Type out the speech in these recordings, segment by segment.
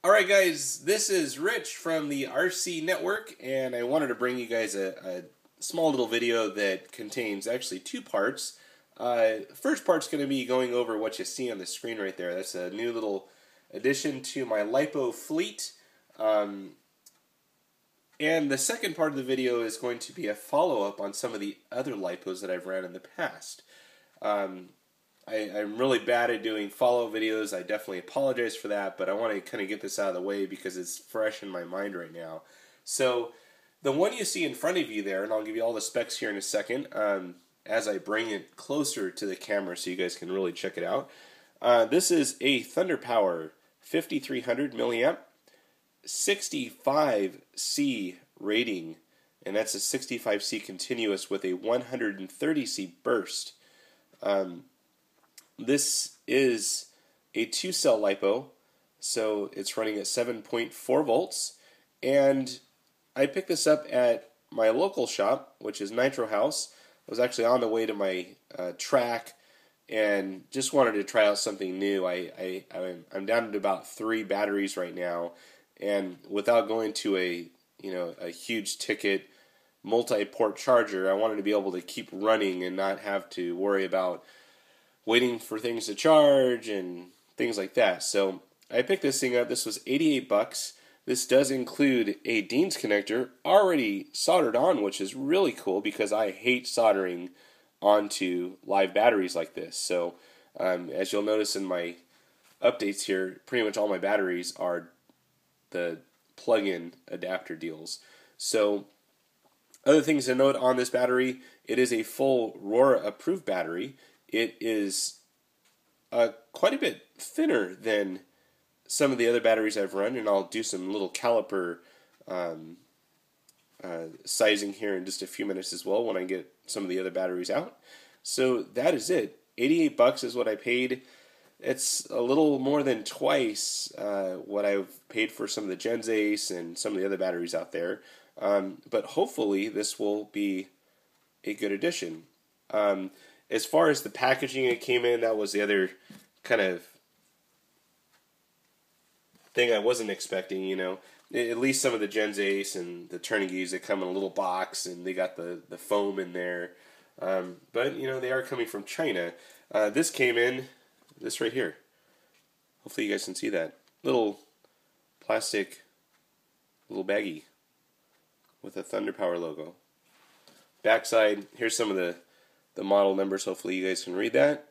Alright guys, this is Rich from the RCNetwork, and I wanted to bring you guys a small little video that contains actually two parts. First part's going to be going over what you see on the screen right there. That's a new little addition to my Lipo fleet. And the second part of the video is going to be a follow-up on some of the other Lipos that I've ran in the past. I'm really bad at doing follow-up videos. I definitely apologize for that, but I want to kind of get this out of the way because it's fresh in my mind right now. So the one you see in front of you there, and I'll give you all the specs here in a second as I bring it closer to the camera so you guys can really check it out. This is a ThunderPower 5300 milliamp 65C rating, and that's a 65C continuous with a 130C burst. This is a 2-cell LiPo, so it's running at 7.4 volts, and I picked this up at my local shop, which is Nitro House. I was actually on the way to my track and just wanted to try out something new. I'm down to about 3 batteries right now, and without going to a huge ticket multi-port charger, I wanted to be able to keep running and not have to worry about waiting for things to charge and things like that. So I picked this thing up. This was 88 bucks. This does include a Dean's connector already soldered on, which is really cool because I hate soldering onto live batteries like this. So as you'll notice in my updates here, pretty much all my batteries are the plug-in adapter deals. So other things to note on this battery, it is a full RORA approved battery. It is quite a bit thinner than some of the other batteries I've run, and I'll do some little caliper sizing here in just a few minutes as well when I get some of the other batteries out. So that is it. 88 bucks is what I paid. It's a little more than twice what I've paid for some of the Gens Ace and some of the other batteries out there. But hopefully this will be a good addition. As far as the packaging it came in, that was the other kind of thing I wasn't expecting, At least some of the Gens Ace and the Turnikeys, they come in a little box and they got the foam in there. But, they are coming from China. This came in, this right here. Hopefully you guys can see that. Little plastic, little baggie with a ThunderPower logo. Backside, here's some of the model numbers. Hopefully you guys can read that.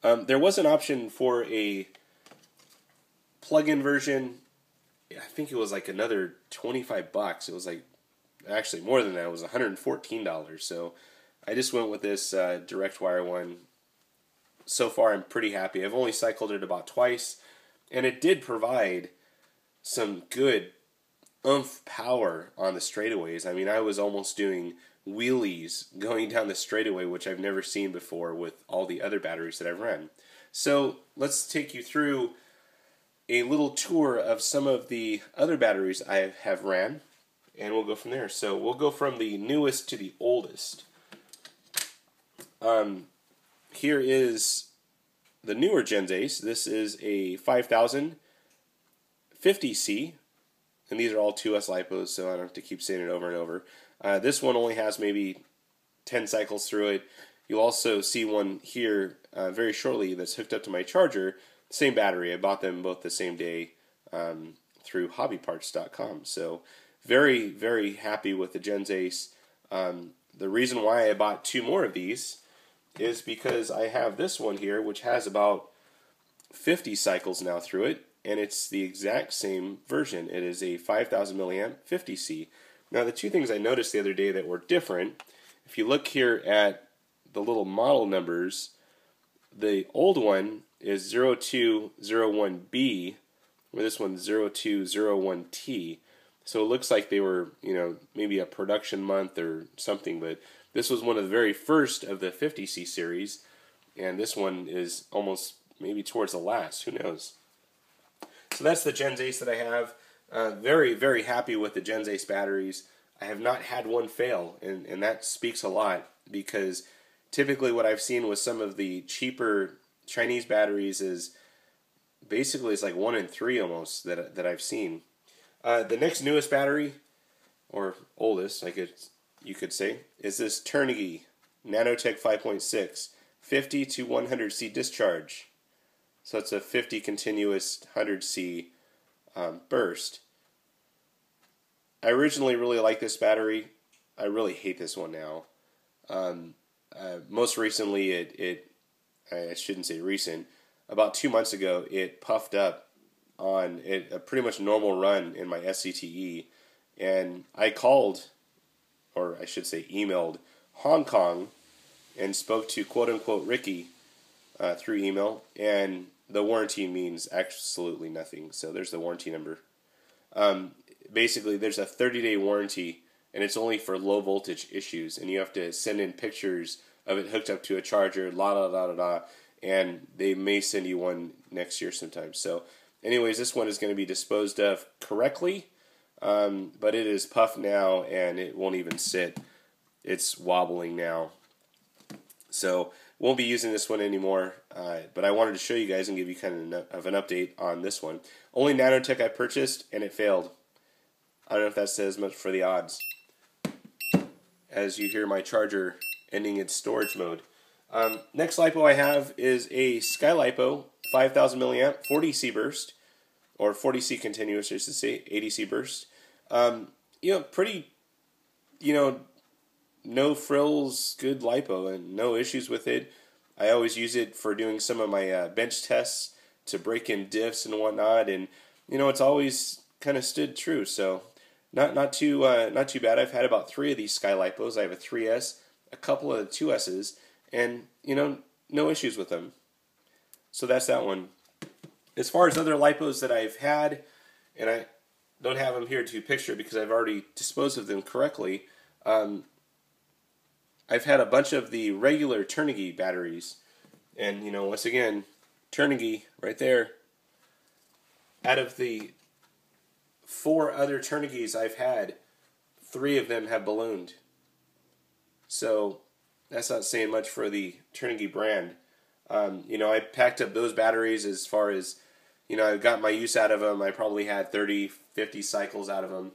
There was an option for a plug-in version. I think it was like another 25 bucks. It was like actually more than that. It was $114. So I just went with this direct wire one. So far I'm pretty happy. I've only cycled it about twice, and it did provide some good oomph power on the straightaways. I mean, I was almost doing wheelies going down the straightaway, which I've never seen before with all the other batteries that I've run. So let's take you through a little tour of some of the other batteries I have ran, and we'll go from there. So we'll go from the newest to the oldest. Here is the newer Gens Ace. This is a 5000 50C, and these are all 2S LiPos, so I don't have to keep saying it over and over. This one only has maybe 10 cycles through it. You'll also see one here very shortly that's hooked up to my charger. Same battery. I bought them both the same day through hobbyparts.com. So very, very happy with the Gens Ace. The reason why I bought 2 more of these is because I have this one here, which has about 50 cycles now through it, and it's the exact same version. It is a 5000 milliamp 50C. Now, the two things I noticed the other day that were different, if you look here at the little model numbers, the old one is 0201B, where this one's 0201T. So it looks like they were, maybe a production month or something, but this was one of the very first of the 50C series, and this one is almost maybe towards the last. Who knows? So that's the Gens Ace that I have. Very, very happy with the Gens Ace batteries. I have not had one fail, and that speaks a lot because typically what I've seen with some of the cheaper Chinese batteries is basically it's like 1 in 3 almost that I've seen. The next newest battery, or oldest, you could say, is this Carnegie Nanotech 5.6, 50 to 100C discharge. So it's a 50 continuous 100C burst. I originally really liked this battery. I really hate this one now. Most recently, I shouldn't say recent, about 2 months ago, it puffed up on a pretty much normal run in my SCTE, and I called, or I should say emailed, Hong Kong and spoke to quote-unquote Ricky through email, and the warranty means absolutely nothing. So there's the warranty number. Basically, there's a 30-day warranty, and it's only for low voltage issues, and you have to send in pictures of it hooked up to a charger, and they may send you one next year sometime. So anyways, this one is going to be disposed of correctly, but it is puffed now, and it won't even sit. It's wobbling now. So won't be using this one anymore, but I wanted to show you guys and give you kind of an update on this one. Only Nanotech I purchased, and it failed. I don't know if that says much for the odds. As you hear my charger ending its storage mode. Next LiPo I have is a Sky Lipo 5000 milliamp 40C burst, or 40C continuous, I should say, 80C burst. Pretty, no frills, good LiPo, and no issues with it. I always use it for doing some of my bench tests to break in diffs and whatnot, and it's always kind of stood true. So not too bad. I've had about 3 of these Sky Lipos. I have a 3S, a couple of 2Ss, and no issues with them. So that's that one. As far as other LiPos that I've had, and I don't have them here to picture because I've already disposed of them correctly. I've had a bunch of the regular Carnegie batteries, and once again, Carnegie right there. Out of the 4 other Carnegies I've had, 3 of them have ballooned. So that's not saying much for the Carnegie brand. I packed up those batteries as far as, I got my use out of them. I probably had 30, 50 cycles out of them.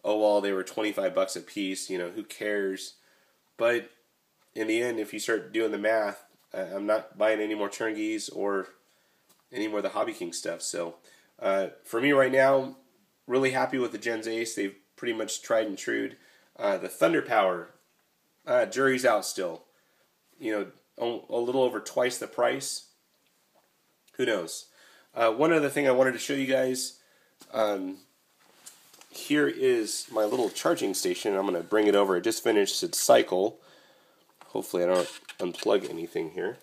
Oh, well, they were $25 a piece. Who cares? But in the end, if you start doing the math, I'm not buying any more Carnegies or any more of the Hobby King stuff. So for me right now, really happy with the Gens Ace. They've pretty much tried and trued. The ThunderPower, jury's out still. A little over twice the price. Who knows? One other thing I wanted to show you guys. Here is my little charging station. I'm going to bring it over. It just finished its cycle. Hopefully I don't unplug anything here.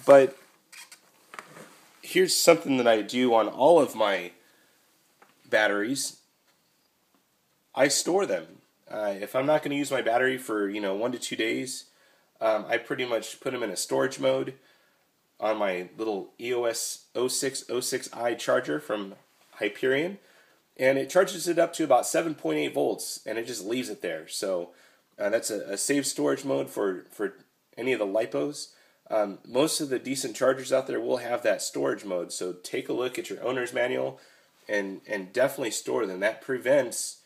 But here's something that I do on all of my batteries. I store them. If I'm not going to use my battery for 1 to 2 days, I pretty much put them in a storage mode on my little EOS 0606i charger from Hyperion, and it charges it up to about 7.8 volts, and it just leaves it there. So that's a safe storage mode for any of the LiPos. Most of the decent chargers out there will have that storage mode, so take a look at your owner's manual and definitely store them. That prevents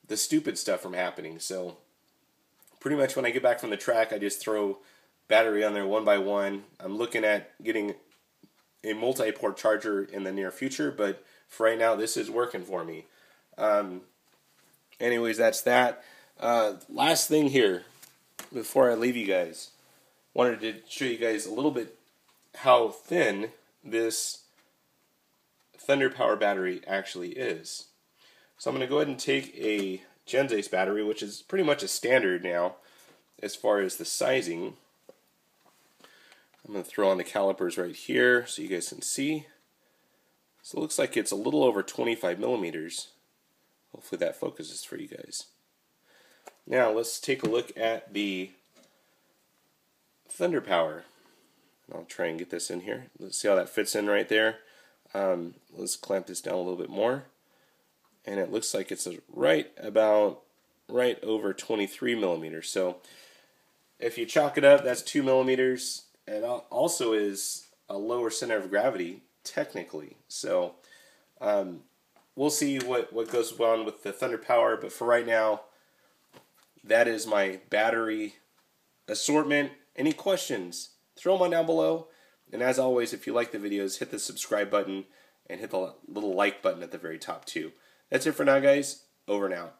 the stupid stuff from happening. So pretty much when I get back from the track, I just throw battery on there one by one. I'm looking at getting a multi-port charger in the near future, but for right now, this is working for me. Anyways, that's that. Last thing here, before I leave you guys, wanted to show you guys a little bit how thin this ThunderPower battery actually is. So I'm going to go ahead and take a Gens Ace battery, which is pretty much a standard now as far as the sizing. I'm going to throw on the calipers right here so you guys can see. So it looks like it's a little over 25 millimeters. Hopefully that focuses for you guys. Now let's take a look at the ThunderPower. I'll try and get this in here. Let's see how that fits in right there. Let's clamp this down a little bit more. And it looks like it's right over 23 millimeters. So if you chalk it up, that's 2 millimeters. it also is a lower center of gravity, technically. So we'll see what goes on with the ThunderPower, but for right now, that is my battery assortment. Any questions, throw them on down below. And as always, if you like the videos, hit the subscribe button and hit the little like button at the very top too. That's it for now, guys. Over and out.